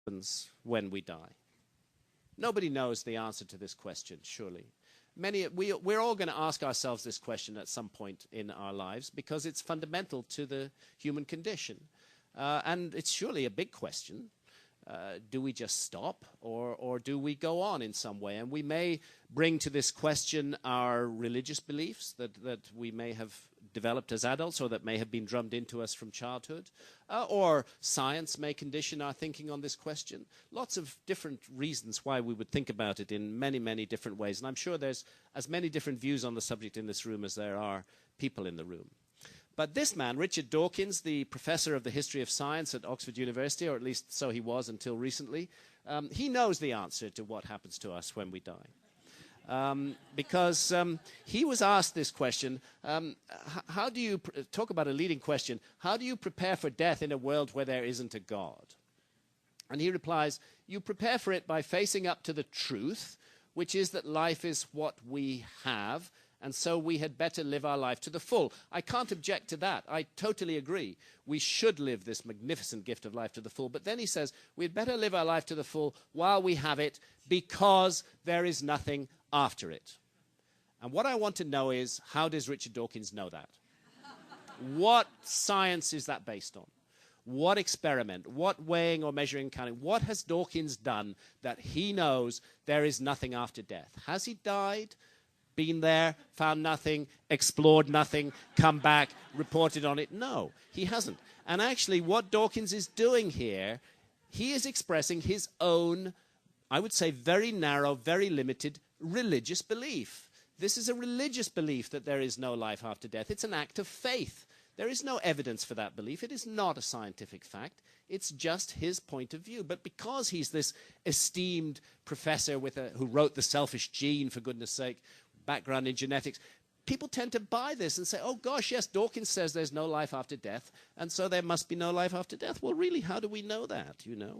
happens when we die? Nobody knows the answer to this question, surely. We're all going to ask ourselves this question at some point in our lives because it's fundamental to the human condition. And it's surely a big question. Do we just stop or do we go on in some way? And we may bring to this question our religious beliefs that we may have developed as adults or that may have been drummed into us from childhood. Or science may condition our thinking on this question. Lots of different reasons why we would think about it in many, many different ways. And I'm sure there's as many different views on the subject in this room as there are people in the room. But this man, Richard Dawkins, the professor of the history of science at Oxford University, or at least so he was until recently, he knows the answer to what happens to us when we die. Because he was asked this question, how do you, talk about a leading question, how do you prepare for death in a world where there isn't a God? And he replies, you prepare for it by facing up to the truth, which is that life is what we have, and so we had better live our life to the full. I can't object to that. I totally agree. We should live this magnificent gift of life to the full. But then he says, we'd better live our life to the full while we have it because there is nothing after it. And what I want to know is, how does Richard Dawkins know that? What science is that based on? What experiment? What weighing or measuring, counting? What has Dawkins done that he knows there is nothing after death? Has he died? Been there, found nothing, explored nothing, come back, reported on it? No, he hasn't. And actually what Dawkins is doing here, he is expressing his own, I would say, very narrow, very limited religious belief. This is a religious belief that there is no life after death. It's an act of faith. There is no evidence for that belief. It is not a scientific fact. It's just his point of view. But because he's this esteemed professor who wrote The Selfish Gene, for goodness sake, background in genetics, people tend to buy this and say, oh gosh, yes, Dawkins says there's no life after death, and so there must be no life after death. Well, really, how do we know that, you know?